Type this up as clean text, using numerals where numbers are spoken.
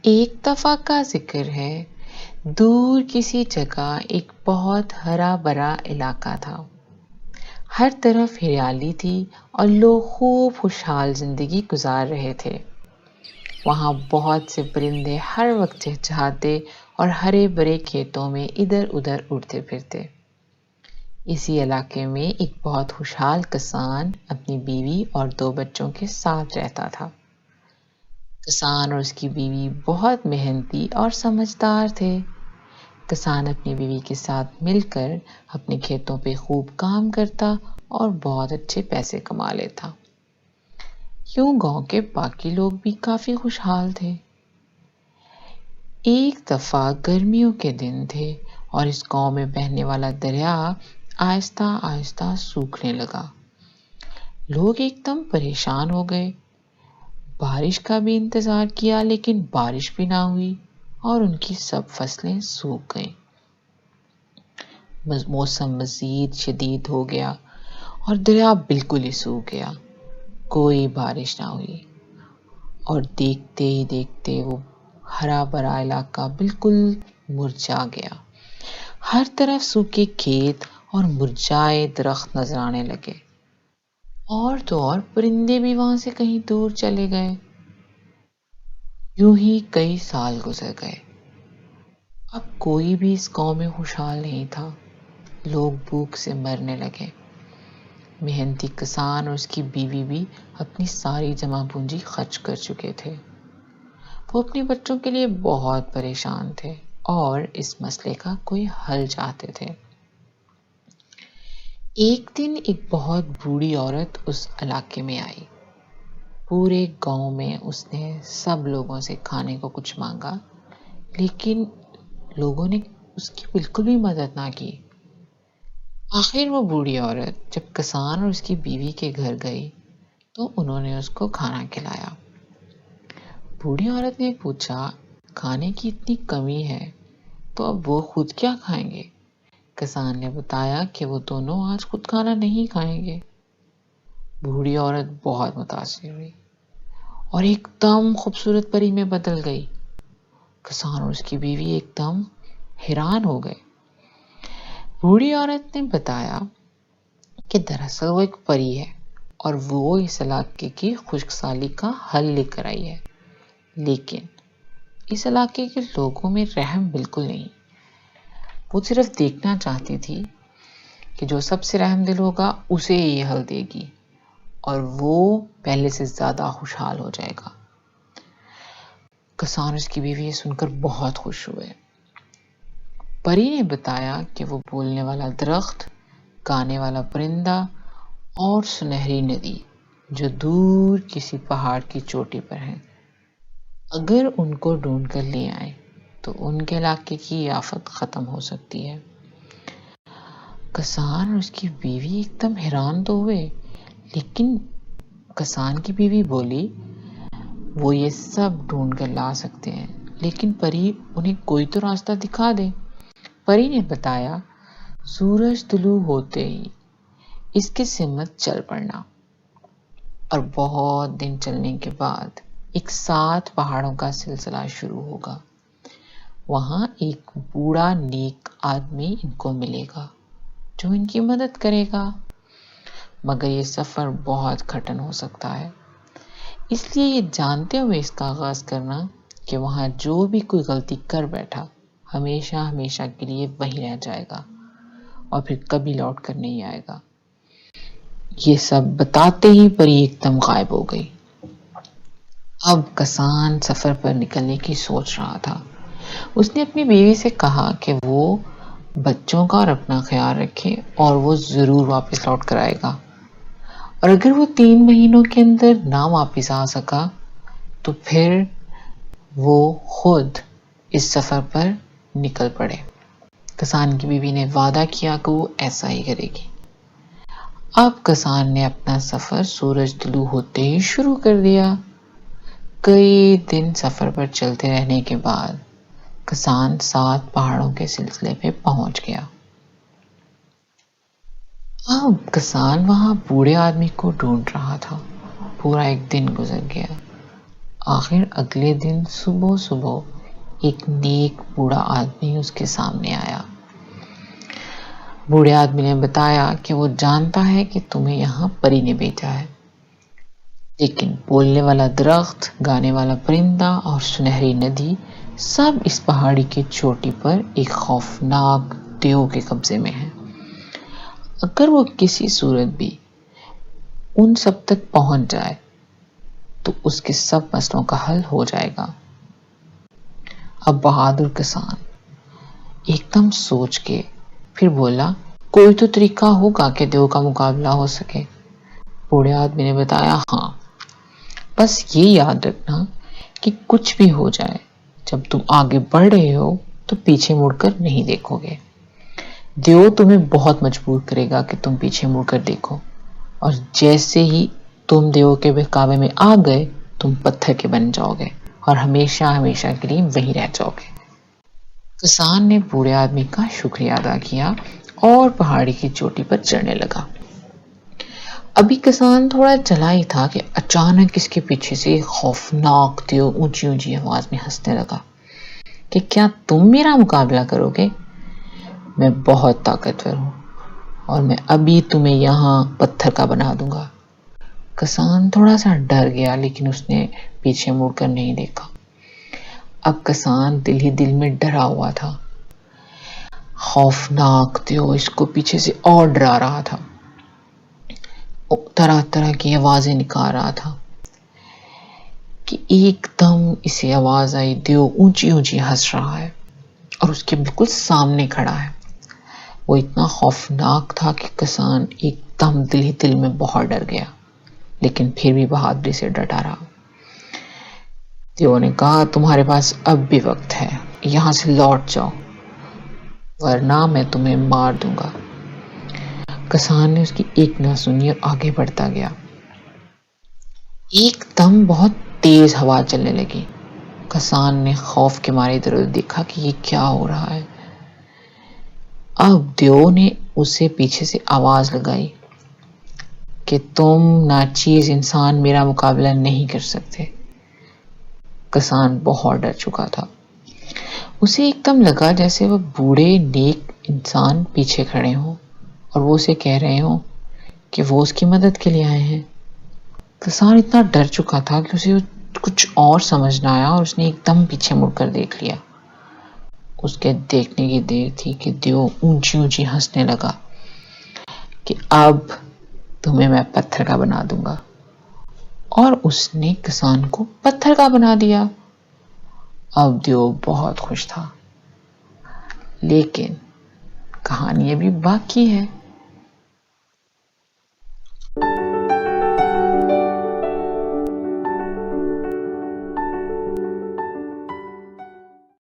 ایک دفعہ کا ذکر ہے، دور کسی جگہ ایک بہت ہرا بھرا علاقہ تھا۔ ہر طرف ہریالی تھی اور لوگ خوب خوشحال زندگی گزار رہے تھے۔ وہاں بہت سے پرندے ہر وقت چہچہاتے اور ہرے بھرے کھیتوں میں ادھر ادھر اڑتے پھرتے۔ اسی علاقے میں ایک بہت خوشحال کسان اپنی بیوی اور 2 بچوں کے ساتھ رہتا تھا۔ کسان اور اس کی بیوی بہت محنتی اور سمجھدار تھے۔ کسان اپنی بیوی کے ساتھ مل کر اپنے کھیتوں پہ خوب کام کرتا اور بہت اچھے پیسے کما لیتا۔ یوں گاؤں کے باقی لوگ بھی کافی خوشحال تھے۔ ایک دفعہ گرمیوں کے دن تھے اور اس گاؤں میں بہنے والا دریا آہستہ آہستہ سوکھنے لگا۔ لوگ ایک دم پریشان ہو گئے۔ بارش کا بھی انتظار کیا لیکن بارش بھی نہ ہوئی اور ان کی سب فصلیں سوکھ گئیں۔ موسم مزید شدید ہو گیا اور دریا بالکل ہی سوکھ گیا۔ کوئی بارش نہ ہوئی اور دیکھتے ہی دیکھتے وہ ہرا بھرا علاقہ بالکل مرجھا گیا۔ ہر طرف سوکھے کھیت اور مرجھائے درخت نظر آنے لگے۔ اور تو اور پرندے بھی وہاں سے کہیں دور چلے گئے۔ یوں ہی کئی سال گزر گئے۔ اب کوئی بھی اس گاؤں میں خوشحال نہیں تھا۔ لوگ بھوک سے مرنے لگے۔ محنتی کسان اور اس کی بیوی بھی اپنی ساری جمع پونجی خرچ کر چکے تھے۔ وہ اپنے بچوں کے لیے بہت پریشان تھے اور اس مسئلے کا کوئی حل چاہتے تھے۔ ایک دن ایک بہت بوڑھی عورت اس علاقے میں آئی۔ پورے گاؤں میں اس نے سب لوگوں سے کھانے کو کچھ مانگا لیکن لوگوں نے اس کی بالکل بھی مدد نہ کی۔ آخر وہ بوڑھی عورت جب کسان اور اس کی بیوی کے گھر گئی تو انہوں نے اس کو کھانا کھلایا۔ بوڑھی عورت نے پوچھا، کھانے کی اتنی کمی ہے تو اب وہ خود کیا کھائیں گے؟ کسان نے بتایا کہ وہ دونوں آج خود کھانا نہیں کھائیں گے۔ بوڑھی عورت بہت متاثر ہوئی اور ایک دم خوبصورت پری میں بدل گئی۔ کسان اور اس کی بیوی ایک دم حیران ہو گئے۔ بوڑھی عورت نے بتایا کہ دراصل وہ ایک پری ہے اور وہ اس علاقے کی خشک سالی کا حل لے کر آئی ہے، لیکن اس علاقے کے لوگوں میں رحم بالکل نہیں۔ وہ صرف دیکھنا چاہتی تھی کہ جو سب سے رحم دل ہوگا اسے یہ حل دے گی اور وہ پہلے سے زیادہ خوشحال ہو جائے گا۔ کسان اور اس کی بیوی یہ سن کر بہت خوش ہوئے۔ پری نے بتایا کہ وہ بولنے والا درخت، گانے والا پرندہ اور سنہری ندی جو دور کسی پہاڑ کی چوٹی پر ہے، اگر ان کو ڈھونڈ کر لے آئیں تو ان کے علاقے کی آفت ختم ہو سکتی ہے۔ کسان اور اس کی بیوی ایک دم حیران تو ہوئے، لیکن کسان کی بیوی بولی، وہ یہ سب ڈھونڈ کر لا سکتے ہیں لیکن پری انہیں کوئی تو راستہ دکھا دے۔ پری نے بتایا، سورج طلوع ہوتے ہی اس کی سمت چل پڑنا اور بہت دن چلنے کے بعد ایک 7 پہاڑوں کا سلسلہ شروع ہوگا۔ وہاں ایک بوڑھا نیک آدمی ان کو ملے گا جو ان کی مدد کرے گا، مگر یہ سفر بہت کٹھن ہو سکتا ہے، اس لیے یہ جانتے ہوئے اس کا آغاز کرنا کہ وہاں جو بھی کوئی غلطی کر بیٹھا ہمیشہ ہمیشہ کے لیے وہیں رہ جائے گا اور پھر کبھی لوٹ کر نہیں آئے گا۔ یہ سب بتاتے ہی پری ایک دم غائب ہو گئی۔ اب کسان سفر پر نکلنے کی سوچ رہا تھا۔ اس نے اپنی بیوی سے کہا کہ وہ بچوں کا اور اپنا خیال رکھے اور وہ ضرور واپس لوٹ کر آئے گا، اور اگر وہ 3 مہینوں کے اندر نہ واپس آ سکا تو پھر وہ خود اس سفر پر نکل پڑے۔ کسان کی بیوی نے وعدہ کیا کہ وہ ایسا ہی کرے گی۔ اب کسان نے اپنا سفر سورج طلوع ہوتے ہی شروع کر دیا۔ کئی دن سفر پر چلتے رہنے کے بعد کسان 7 پہاڑوں کے سلسلے پہ پہنچ گیا۔ اب کسان وہاں بوڑھے آدمی کو ڈھونڈ رہا تھا۔ پورا ایک دن گزر گیا آخر اگلے دن صبح صبح ایک نیک بوڑھا آدمی اس کے سامنے آیا۔ بوڑھے آدمی نے بتایا کہ وہ جانتا ہے کہ تمہیں یہاں پری نے بھیجا ہے، لیکن بولنے والا درخت، گانے والا پرندہ اور سنہری ندی سب اس پہاڑی کی چوٹی پر ایک خوفناک دیو کے قبضے میں ہیں۔ اگر وہ کسی صورت بھی ان سب تک پہنچ جائے تو اس کے سب مسئلوں کا حل ہو جائے گا۔ اب بہادر کسان ایک دم سوچ کے پھر بولا، کوئی تو طریقہ ہوگا کہ دیو کا مقابلہ ہو سکے۔ بوڑھے آدمی نے بتایا، ہاں، بس یہ یاد رکھنا کہ کچھ بھی ہو جائے، جب تم آگے بڑھ رہے ہو تو پیچھے مڑ کر نہیں دیکھو گے۔ دیو تمہیں بہت مجبور کرے گا کہ تم پیچھے مڑ کر دیکھو، اور جیسے ہی تم دیو کے بہکاوے میں آ گئے تم پتھر کے بن جاؤ گے اور ہمیشہ ہمیشہ کے لیے وہیں رہ جاؤ گے۔ کسان نے بوڑھے آدمی کا شکریہ ادا کیا اور پہاڑی کی چوٹی پر چڑھنے لگا۔ ابھی کسان تھوڑا چلا ہی تھا کہ اچانک اس کے پیچھے سے ایک خوفناک دیو اونچی اونچی آواز میں ہنسنے لگا کہ کیا تم میرا مقابلہ کرو گے؟ میں بہت طاقتور ہوں اور میں ابھی تمہیں یہاں پتھر کا بنا دوں گا۔ کسان تھوڑا سا ڈر گیا، لیکن اس نے پیچھے مڑ کر نہیں دیکھا۔ اب کسان دل ہی دل میں ڈرا ہوا تھا۔ خوفناک دیو اس کو پیچھے سے اور ڈرا رہا تھا، طرح طرح کی آوازیں نکال رہا تھا کہ ایک دم اسے آواز آئی، دیو اونچی اونچی ہنس رہا ہے اور اس کے بالکل سامنے کھڑا ہے۔ وہ اتنا خوفناک تھا کہ کسان ایک دم دل ہی دل میں بہت ڈر گیا، لیکن پھر بھی بہادری سے ڈٹا رہا۔ دیو نے کہا، تمہارے پاس اب بھی وقت ہے، یہاں سے لوٹ جاؤ ورنہ میں تمہیں مار دوں گا۔ کسان نے اس کی ایک نہ سنی اور آگے بڑھتا گیا۔ ایک دم بہت تیز ہوا چلنے لگی۔ کسان نے خوف کے مارے ادھر ادھر دیکھا کہ یہ کیا ہو رہا ہے۔ اب دیو نے اسے پیچھے سے آواز لگائی کہ تم ناچیز انسان میرا مقابلہ نہیں کر سکتے۔ کسان بہت ڈر چکا تھا۔ اسے ایک دم لگا جیسے وہ بوڑھے نیک انسان پیچھے کھڑے ہوں اور وہ اسے کہہ رہے ہوں کہ وہ اس کی مدد کے لیے آئے ہیں۔ کسان اتنا ڈر چکا تھا کہ اسے کچھ اور سمجھ نہ آیا اور اس نے ایک دم پیچھے مڑ کر دیکھ لیا۔ اس کے دیکھنے کی دیر تھی کہ دیو اونچی اونچی ہنسنے لگا کہ اب تمہیں میں پتھر کا بنا دوں گا، اور اس نے کسان کو پتھر کا بنا دیا۔ اب دیو بہت خوش تھا، لیکن کہانی ابھی باقی ہے۔